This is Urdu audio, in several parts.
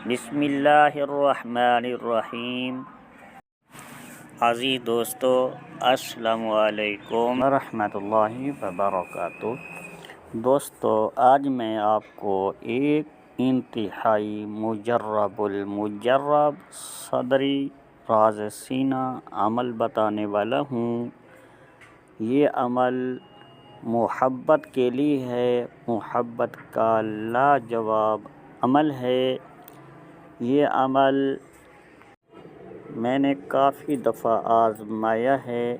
بسم اللہ الرحمن الرحیم۔ عزیز دوستو، السلام علیکم ورحمۃ اللہ وبرکاتہ۔ دوستو، آج میں آپ کو ایک انتہائی مجرب المجرب صدری راز سینہ عمل بتانے والا ہوں۔ یہ عمل محبت کے لیے ہے، محبت کا لاجواب عمل ہے۔ یہ عمل میں نے کافی دفعہ آزمایا ہے،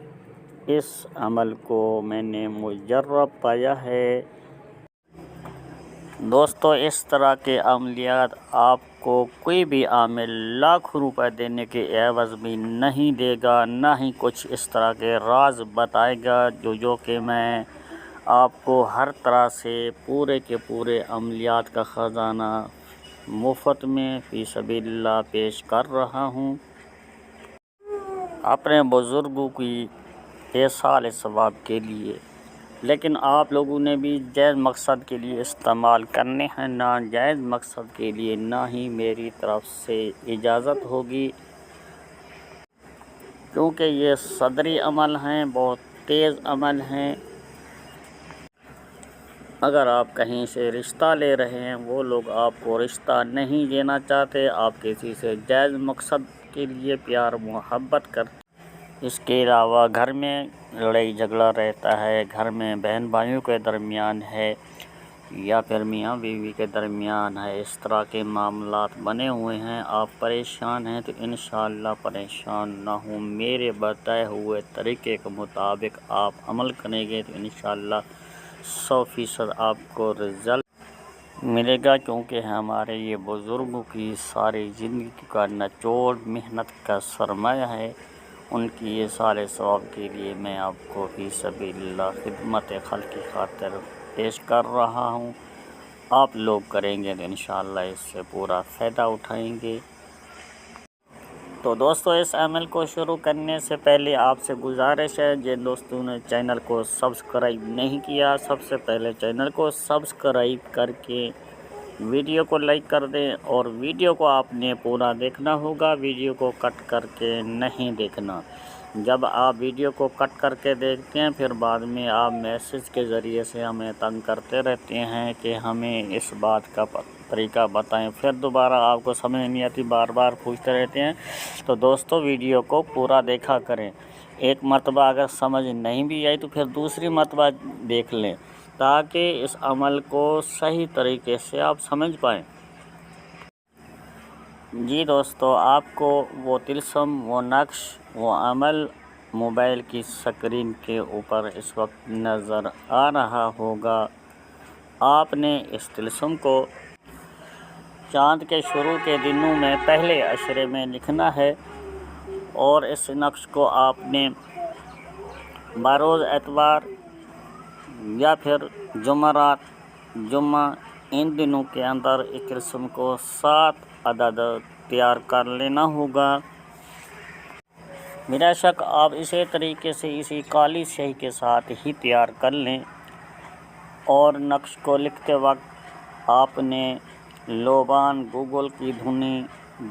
اس عمل کو میں نے مجرب پایا ہے۔ دوستو، اس طرح کے عملیات آپ کو کوئی بھی عامل لاکھوں روپے دینے کے عوض بھی نہیں دے گا، نہ ہی کچھ اس طرح کے راز بتائے گا جو کہ میں آپ کو ہر طرح سے پورے کے پورے عملیات کا خزانہ مفت میں فی سبیل اللہ پیش کر رہا ہوں، اپنے بزرگوں کی ایصال ثواب کے لیے۔ لیکن آپ لوگوں نے بھی جائز مقصد کے لیے استعمال کرنے ہیں، ناجائز مقصد کے لیے نہ ہی میری طرف سے اجازت ہوگی، کیونکہ یہ صدری عمل ہیں، بہت تیز عمل ہیں۔ اگر آپ کہیں سے رشتہ لے رہے ہیں، وہ لوگ آپ کو رشتہ نہیں دینا چاہتے، آپ کسی سے جائز مقصد کے لیے پیار محبت کرتے ہیں۔ اس کے علاوہ گھر میں لڑائی جھگڑا رہتا ہے، گھر میں بہن بھائیوں کے درمیان ہے یا پھر میاں بیوی کے درمیان ہے، اس طرح کے معاملات بنے ہوئے ہیں، آپ پریشان ہیں، تو انشاءاللہ پریشان نہ ہوں۔ میرے بتائے ہوئے طریقے کے مطابق آپ عمل کریں گے تو انشاءاللہ 100% آپ کو رزلٹ ملے گا، کیونکہ ہمارے یہ بزرگوں کی ساری زندگی کا نچوڑ محنت کا سرمایہ ہے۔ ان کی یہ سارے ثواب کے لیے میں آپ کو فی سبیل اللہ خدمت خلق کی خاطر پیش کر رہا ہوں۔ آپ لوگ کریں گے تو انشاءاللہ اس سے پورا فائدہ اٹھائیں گے۔ تو دوستو، اس عمل کو شروع کرنے سے پہلے آپ سے گزارش ہے، جن دوستوں نے چینل کو سبسکرائب نہیں کیا، سب سے پہلے چینل کو سبسکرائب کر کے ویڈیو کو لائک کر دیں، اور ویڈیو کو آپ نے پورا دیکھنا ہوگا، ویڈیو کو کٹ کر کے نہیں دیکھنا۔ جب آپ ویڈیو کو کٹ کر کے دیکھتے ہیں، پھر بعد میں آپ میسج کے ذریعے سے ہمیں تنگ کرتے رہتے ہیں کہ ہمیں اس بات کا طریقہ بتائیں، پھر دوبارہ آپ کو سمجھ نہیں آتی، بار بار پوچھتے رہتے ہیں۔ تو دوستو، ویڈیو کو پورا دیکھا کریں، ایک مرتبہ اگر سمجھ نہیں بھی آئی تو پھر دوسری مرتبہ دیکھ لیں، تاکہ اس عمل کو صحیح طریقے سے آپ سمجھ پائیں۔ جی دوستو، آپ کو وہ طلسم، وہ نقش، وہ عمل موبائل کی سکرین کے اوپر اس وقت نظر آ رہا ہوگا۔ آپ نے اس طلسم کو چاند کے شروع کے دنوں میں پہلے عشرے میں لکھنا ہے، اور اس نقش کو آپ نے بروز اتوار یا پھر جمعرات، جمعہ، ان دنوں کے اندر اس طلسم کو 7 عدد تیار کر لینا ہوگا۔ بلا شک آپ اسی طریقے سے اسی کالی سیاہی کے ساتھ ہی تیار کر لیں، اور نقش کو لکھتے وقت آپ نے لوبان گوگل کی دھنی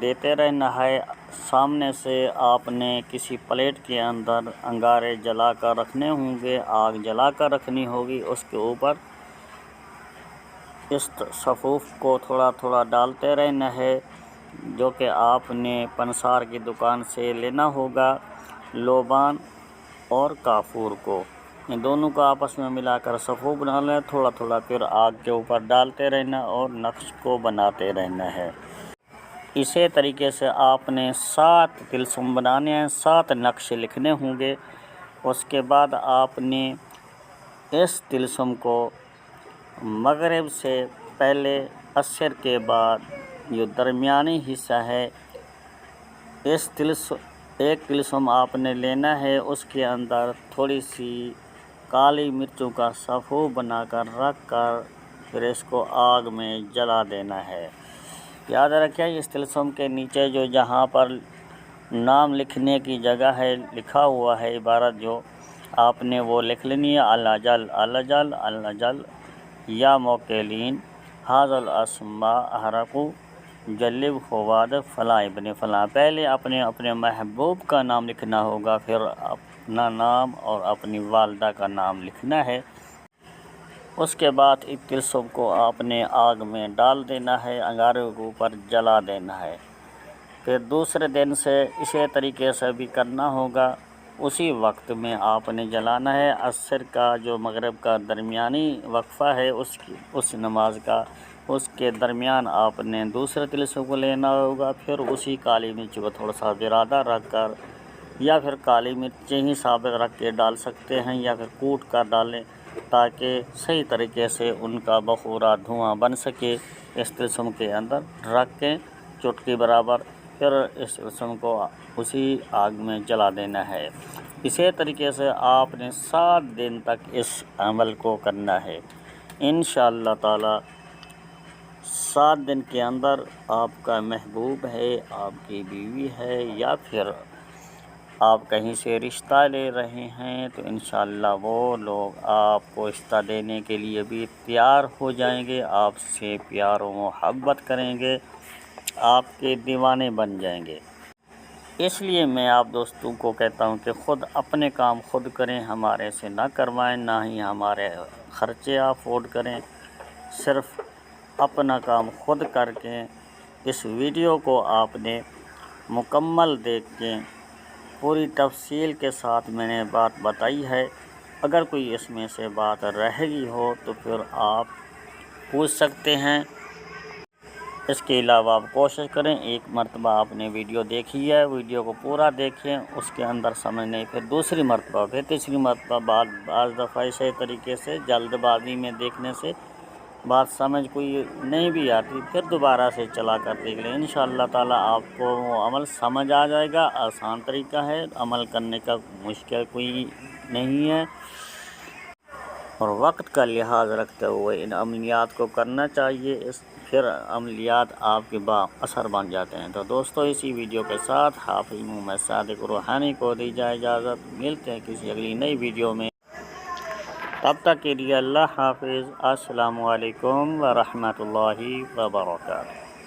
دیتے رہنا ہے۔ سامنے سے آپ نے کسی پلیٹ کے اندر انگارے جلا کر رکھنے ہوں گے، آگ جلا کر رکھنی ہوگی، اس کے اوپر اس صفوف کو تھوڑا تھوڑا ڈالتے رہنا ہے، جو کہ آپ نے پنسار کی دکان سے لینا ہوگا۔ لوبان اور کافور کو، ان دونوں کو آپس میں ملا کر صفوف بنا لیں، تھوڑا تھوڑا پھر آگ کے اوپر ڈالتے رہنا اور نقش کو بناتے رہنا ہے۔ اسی طریقے سے آپ نے 7 طلسم بنانے ہیں، 7 نقش لکھنے ہوں گے۔ اس کے بعد آپ نے اس طلسم کو مغرب سے پہلے، عصر کے بعد جو درمیانی حصہ ہے، ایک طلسم آپ نے لینا ہے، اس کے اندر تھوڑی سی کالی مرچوں کا صفوف بنا کر رکھ کر پھر اس کو آگ میں جلا دینا ہے۔ یاد رکھیں، اس طلسم کے نیچے جو جہاں پر نام لکھنے کی جگہ ہے، لکھا ہوا ہے عبارت، جو آپ نے وہ لکھ لینی ہے: الجل الجل الجل یا موکلین حاض الاسماء احرقو جلب فواد فلاں ابن فلاں، پہلے اپنے محبوب کا نام لکھنا ہوگا، پھر اپنا نام اور اپنی والدہ کا نام لکھنا ہے۔ اس کے بعد اس طلسم کو آپ نے آگ میں ڈال دینا ہے، انگارے کے اوپر جلا دینا ہے۔ پھر دوسرے دن سے اسی طریقے سے بھی کرنا ہوگا، اسی وقت میں آپ نے جلانا ہے۔ عصر کا جو مغرب کا درمیانی وقفہ ہے اس نماز کا، اس کے درمیان آپ نے دوسرے طلسم کو لینا ہوگا، پھر اسی کالی مرچ کو تھوڑا سا برادہ رکھ کر، یا پھر کالی مرچیں ہی ثابت رکھ کے ڈال سکتے ہیں، یا پھر کوٹ کر ڈالیں تاکہ صحیح طریقے سے ان کا بخورہ دھواں بن سکے۔ اس طلسم کے اندر رکھ کے چٹکی برابر، پھر اس طلسم کو اسی آگ میں جلا دینا ہے۔ اسی طریقے سے آپ نے 7 دن تک اس عمل کو کرنا ہے۔ انشاءاللہ تعالی 7 دن کے اندر آپ کا محبوب ہے، آپ کی بیوی ہے، یا پھر آپ کہیں سے رشتہ لے رہے ہیں، تو انشاءاللہ وہ لوگ آپ کو رشتہ دینے کے لیے بھی تیار ہو جائیں گے، آپ سے پیار و محبت کریں گے، آپ کے دیوانے بن جائیں گے۔ اس لیے میں آپ دوستوں کو کہتا ہوں کہ خود اپنے کام خود کریں، ہمارے سے نہ کروائیں، نہ ہی ہمارے خرچے آپ افورڈ کریں، صرف اپنا کام خود کر کے۔ اس ویڈیو کو آپ نے مکمل دیکھ کے پوری تفصیل کے ساتھ میں نے بات بتائی ہے۔ اگر کوئی اس میں سے بات رہ گئی ہو تو پھر آپ پوچھ سکتے ہیں۔ اس کے علاوہ آپ کوشش کریں، ایک مرتبہ آپ نے ویڈیو دیکھی ہے، ویڈیو کو پورا دیکھیں، اس کے اندر سمجھ نہیں، پھر دوسری مرتبہ، پھر تیسری مرتبہ، بعض دفعہ صحیح طریقے سے جلد بازی میں دیکھنے سے بات سمجھ کوئی نہیں بھی آتی، پھر دوبارہ سے چلا کر دیکھ لیں۔ انشاءاللہ تعالی آپ کو وہ عمل سمجھ آ جائے گا۔ آسان طریقہ ہے، عمل کرنے کا مشکل کوئی نہیں ہے، اور وقت کا لحاظ رکھتے ہوئے ان عملیات کو کرنا چاہیے، پھر عملیات آپ کے با اثر بن جاتے ہیں۔ تو دوستو اسی ویڈیو کے ساتھ حافظ محمد صادق روحانی کو دی جائے اجازت، ملتے ہیں کسی اگلی نئی ویڈیو میں، تب تک کے لیے اللہ حافظ۔ السلام علیکم ورحمۃ اللہ وبرکاتہ۔